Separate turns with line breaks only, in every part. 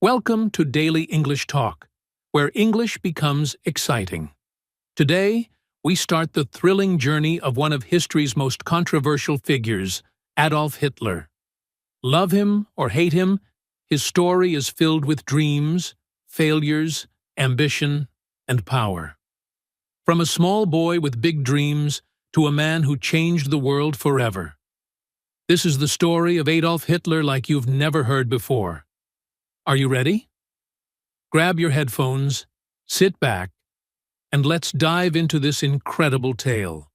Welcome to Daily English Talk, where English becomes exciting. Today, we start the thrilling journey of one of history's most controversial figures, Adolf Hitler. Love him or hate him, his story is filled with dreams, failures, ambition, and power. From a small boy with big dreams to a man who changed the world forever. This is the story of Adolf Hitler like you've never heard before. Are you ready? Grab your headphones, sit back, and let's dive into this incredible tale.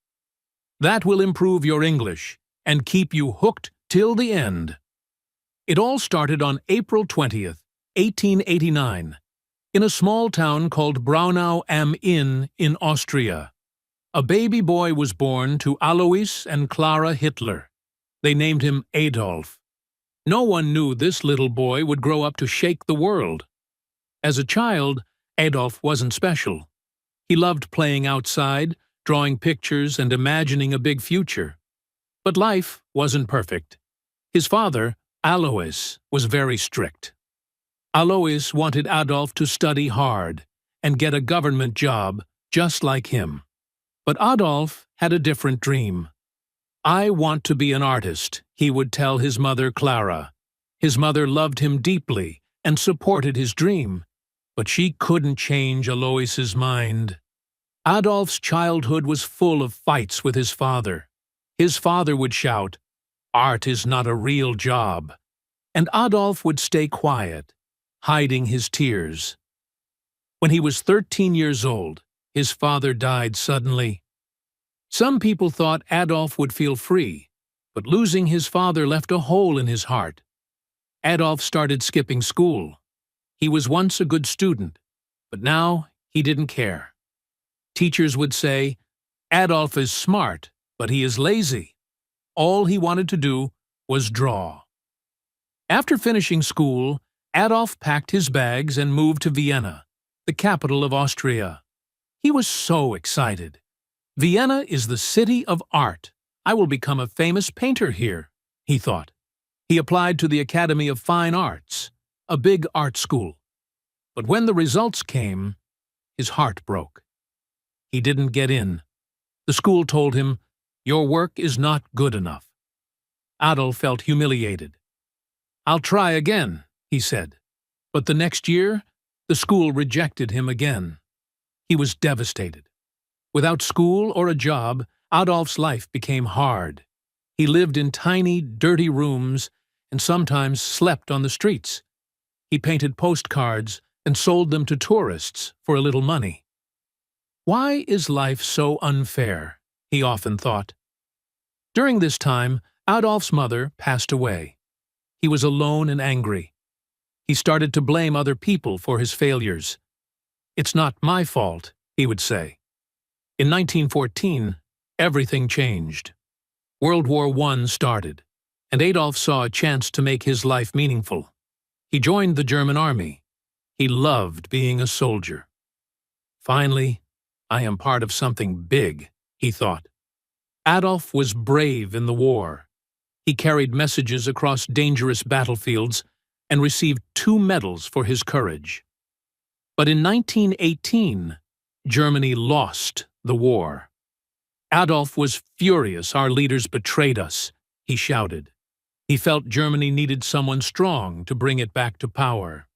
That will improve your English and keep you hooked till the end. It all started on April 20th, 1889, in a small town called Braunau am Inn in Austria. A baby boy was born to Alois and Clara Hitler. They named him Adolf. No one knew this little boy would grow up to shake the world. As a child, Adolf wasn't special. He loved playing outside, drawing pictures, and imagining a big future. But life wasn't perfect. His father, Alois, was very strict. Alois wanted Adolf to study hard and get a government job just like him. But Adolf had a different dream. "I want to be an artist," he would tell his mother Clara. His mother loved him deeply and supported his dream, but she couldn't change Alois's mind. Adolf's childhood was full of fights with his father. His father would shout, "Art is not a real job," and Adolf would stay quiet, hiding his tears. When he was 13 years old, his father died suddenly. Some people thought Adolf would feel free, but losing his father left a hole in his heart. Adolf started skipping school. He was once a good student, but now he didn't care. Teachers would say, "Adolf is smart, but he is lazy." All he wanted to do was draw. After finishing school, Adolf packed his bags and moved to Vienna, the capital of Austria. He was so excited. "Vienna is the city of art. I will become a famous painter here," he thought. He applied to the Academy of Fine Arts, a big art school. But when the results came, his heart broke. He didn't get in. The school told him, "Your work is not good enough." Adolf felt humiliated. "I'll try again," he said. But the next year, the school rejected him again. He was devastated. Without school or a job, Adolf's life became hard. He lived in tiny, dirty rooms and sometimes slept on the streets. He painted postcards and sold them to tourists for a little money. Why is life so unfair? He often thought. During this time, Adolf's mother passed away. He was alone and angry. He started to blame other people for his failures. "It's not my fault," he would say. In 1914, everything changed. World War I started, and Adolf saw a chance to make his life meaningful. He joined the German army. He loved being a soldier. "Finally, I am part of something big," he thought. Adolf was brave in the war. He carried messages across dangerous battlefields and received 2 medals for his courage. But in 1918, Germany lost the war. Adolf was furious. "Our leaders betrayed us," he shouted. He felt Germany needed someone strong to bring it back to power.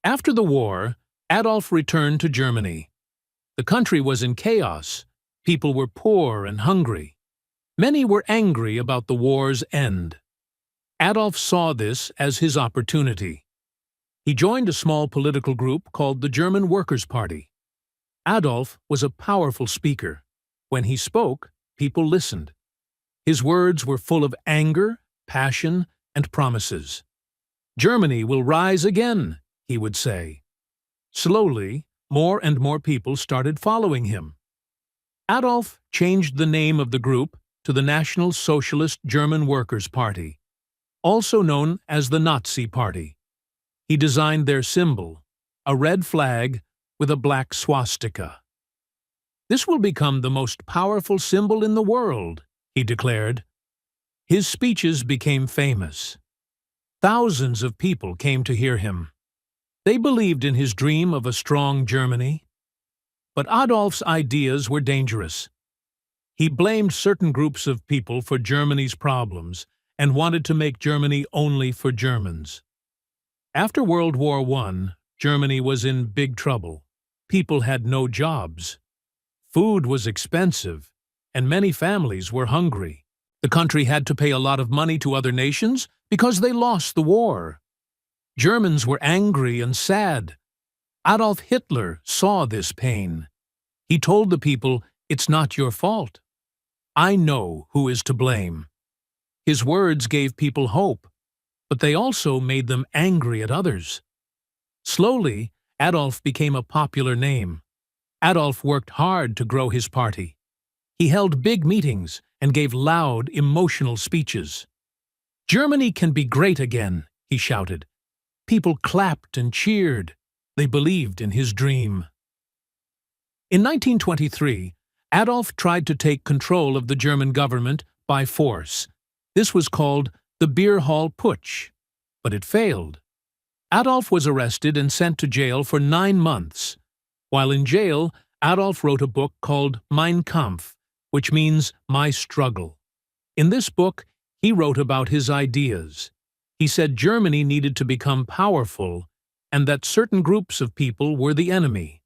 After the war, Adolf returned to Germany. The country was in chaos. People were poor and hungry. Many were angry about the war's end. Adolf saw this as his opportunity. He joined a small political group called the German Workers' Party. Adolf was a powerful speaker. When he spoke, people listened. His words were full of anger, passion, and promises. "Germany will rise again," he would say. Slowly, more and more people started following him. Adolf changed the name of the group to the National Socialist German Workers' Party, also known as the Nazi Party. He designed their symbol, a red flag with a black swastika. "This will become the most powerful symbol in the world," he declared. His speeches became famous. Thousands of people came to hear him. They believed in his dream of a strong Germany. But Adolf's ideas were dangerous. He blamed certain groups of people for Germany's problems and wanted to make Germany only for Germans. After World War I, Germany was in big trouble. People had no jobs. Food was expensive, and many families were hungry. The country had to pay a lot of money to other nations because they lost the war. Germans were angry and sad. Adolf Hitler saw this pain. He told the people, "It's not your fault. I know who is to blame." His words gave people hope, but they also made them angry at others. Slowly, Adolf became a popular name. Adolf worked hard to grow his party. He held big meetings and gave loud, emotional speeches. "Germany can be great again," he shouted. People clapped and cheered. They believed in his dream. In 1923, Adolf tried to take control of the German government by force. This was called the Beer Hall Putsch, but it failed. Adolf was arrested and sent to jail for 9 months. While in jail, Adolf wrote a book called Mein Kampf, which means My Struggle. In this book, he wrote about his ideas. He said Germany needed to become powerful and that certain groups of people were the enemy.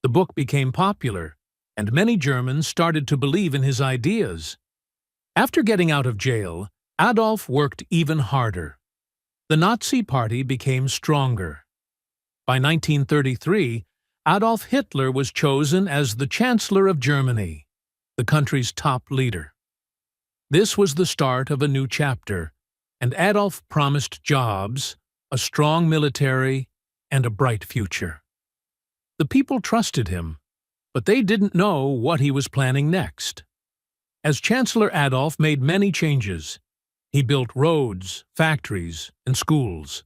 The book became popular, and many Germans started to believe in his ideas. After getting out of jail, Adolf worked even harder. The Nazi Party became stronger. By 1933, Adolf Hitler was chosen as the Chancellor of Germany, the country's top leader. This was the start of a new chapter, and Adolf promised jobs, a strong military, and a bright future. The people trusted him, but they didn't know what he was planning next. As Chancellor, Adolf made many changes. He built roads, factories, and schools.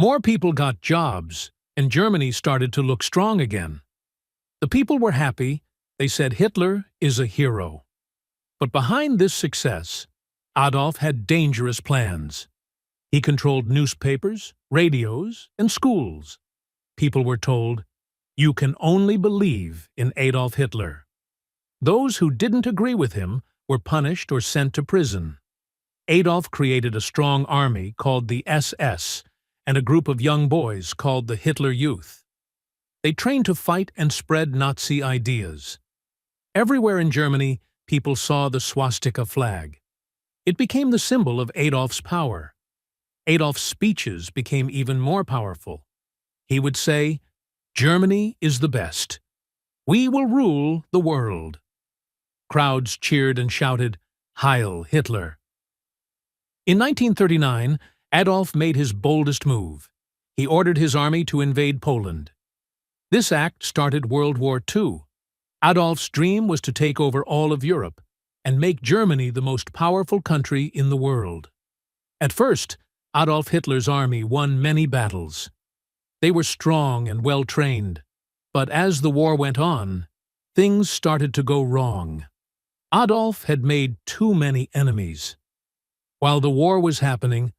More people got jobs, and Germany started to look strong again. The people were happy. They said Hitler is a hero. But behind this success, Adolf had dangerous plans. He controlled newspapers, radios, and schools. People were told, "You can only believe in Adolf Hitler." Those who didn't agree with him were punished or sent to prison. Adolf created a strong army called the SS and a group of young boys called the Hitler Youth. They trained to fight and spread Nazi ideas. Everywhere in Germany, people saw the swastika flag. It became the symbol of Adolf's power. Adolf's speeches became even more powerful. He would say, "Germany is the best. We will rule the world." Crowds cheered and shouted, "Heil Hitler!" In 1939, Adolf made his boldest move. He ordered his army to invade Poland. This act started World War II. Adolf's dream was to take over all of Europe and make Germany the most powerful country in the world. At first, Adolf Hitler's army won many battles. They were strong and well-trained, but as the war went on, things started to go wrong. Adolf had made too many enemies. While the war was happening,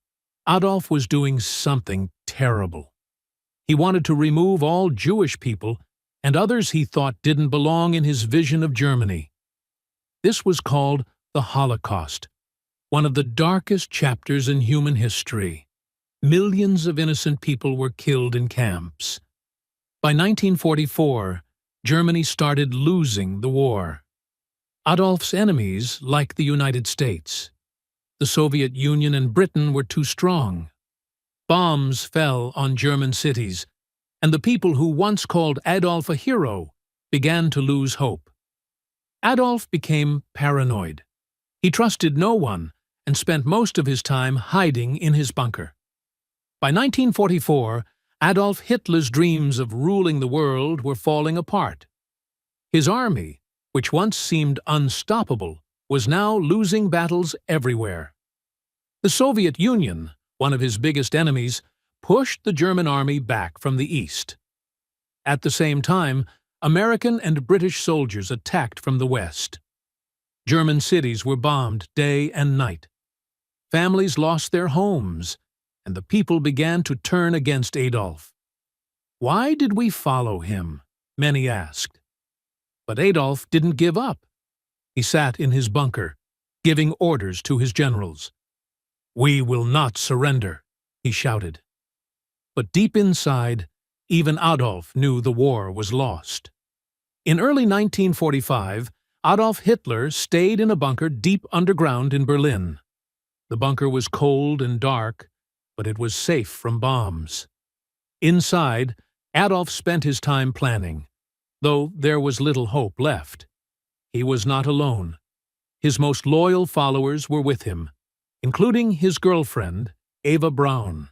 Adolf was doing something terrible. He wanted to remove all Jewish people and others he thought didn't belong in his vision of Germany. This was called the Holocaust, one of the darkest chapters in human history. Millions of innocent people were killed in camps. By 1944, Germany started losing the war. Adolf's enemies, like the United States, the Soviet Union and Britain, were too strong. Bombs fell on German cities, and the people who once called Adolf a hero began to lose hope. Adolf became paranoid. He trusted no one and spent most of his time hiding in his bunker. By 1944, Adolf Hitler's dreams of ruling the world were falling apart. His army, which once seemed unstoppable, was now losing battles everywhere. The Soviet Union, one of his biggest enemies, pushed the German army back from the east. At the same time, American and British soldiers attacked from the west. German cities were bombed day and night. Families lost their homes, and the people began to turn against Adolf. Why did we follow him? Many asked. But Adolf didn't give up. He sat in his bunker, giving orders to his generals. "We will not surrender," he shouted. But deep inside, even Adolf knew the war was lost. In early 1945, Adolf Hitler stayed in a bunker deep underground in Berlin. The bunker was cold and dark, but it was safe from bombs. Inside, Adolf spent his time planning, though there was little hope left. He was not alone. His most loyal followers were with him, including his girlfriend, Eva Braun.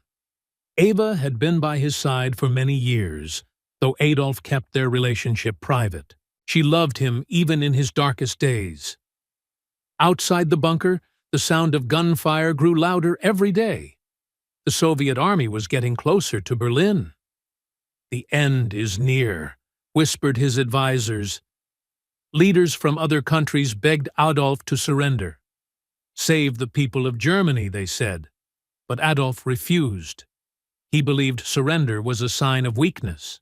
Eva had been by his side for many years, though Adolf kept their relationship private. She loved him even in his darkest days. Outside the bunker, the sound of gunfire grew louder every day. The Soviet army was getting closer to Berlin. "The end is near," whispered his advisors. Leaders from other countries begged Adolf to surrender. "Save the people of Germany," they said. But Adolf refused. He believed surrender was a sign of weakness.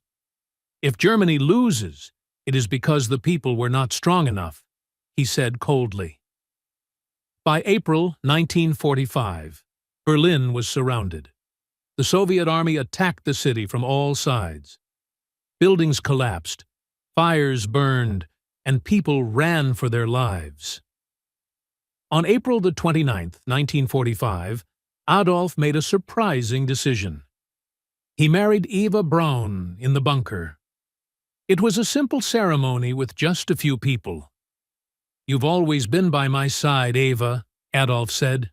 "If Germany loses, it is because the people were not strong enough," he said coldly. By April 1945, Berlin was surrounded. The Soviet army attacked the city from all sides. Buildings collapsed, fires burned, and people ran for their lives. On April 29, 1945, Adolf made a surprising decision. He married Eva Braun in the bunker. It was a simple ceremony with just a few people. "You've always been by my side, Eva," Adolf said.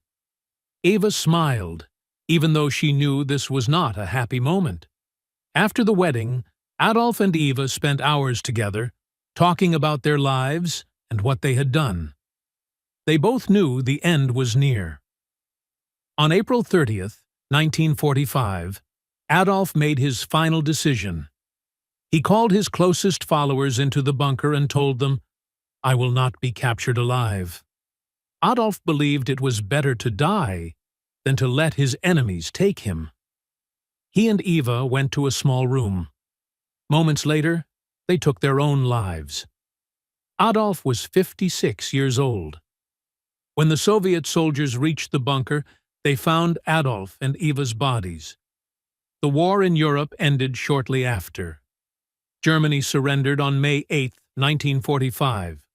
Eva smiled, even though she knew this was not a happy moment. After the wedding, Adolf and Eva spent hours together, talking about their lives and what they had done. They both knew the end was near. On April 30, 1945, Adolf made his final decision. He called his closest followers into the bunker and told them, "I will not be captured alive." Adolf believed it was better to die than to let his enemies take him. He and Eva went to a small room. Moments later, they took their own lives. Adolf was 56 years old. When the Soviet soldiers reached the bunker, they found Adolf and Eva's bodies. The war in Europe ended shortly after. Germany surrendered on May 8, 1945.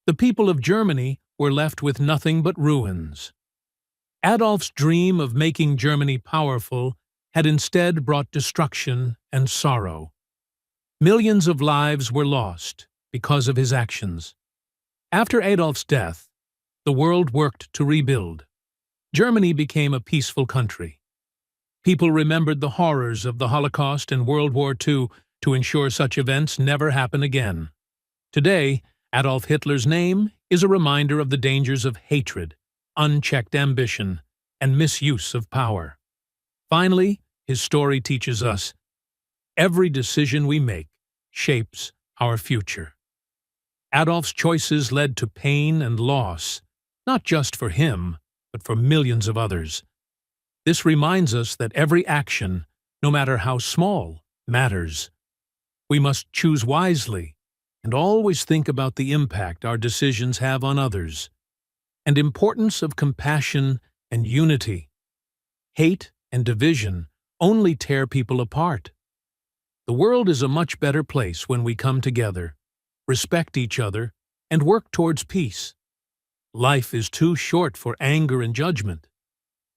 The people of Germany were left with nothing but ruins. Adolf's dream of making Germany powerful had instead brought destruction and sorrow. Millions of lives were lost because of his actions. After Adolf's death, the world worked to rebuild. Germany became a peaceful country. People remembered the horrors of the Holocaust and World War II to ensure such events never happen again. Today, Adolf Hitler's name is a reminder of the dangers of hatred, unchecked ambition, and misuse of power. Finally, his story teaches us, every decision we make shapes our future. Adolf's choices led to pain and loss, not just for him, but for millions of others. This reminds us that every action, no matter how small, matters. We must choose wisely and always think about the impact our decisions have on others, and importance of compassion and unity. Hate and division only tear people apart. The world is a much better place when we come together, respect each other, and work towards peace. Life is too short for anger and judgment.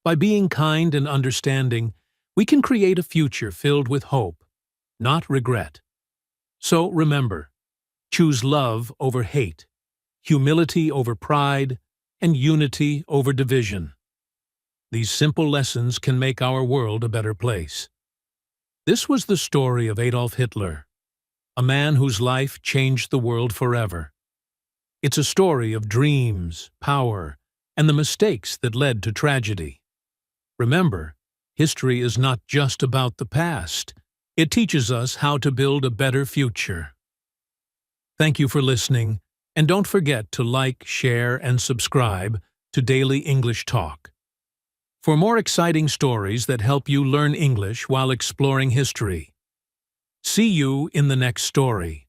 By being kind and understanding, we can create a future filled with hope, not regret. So remember, choose love over hate, humility over pride, and unity over division. These simple lessons can make our world a better place. This was the story of Adolf Hitler, a man whose life changed the world forever. It's a story of dreams, power, and the mistakes that led to tragedy. Remember, history is not just about the past. It teaches us how to build a better future. Thank you for listening, and don't forget to like, share, and subscribe to Daily English Talk. For more exciting stories that help you learn English while exploring history, See you in the next story.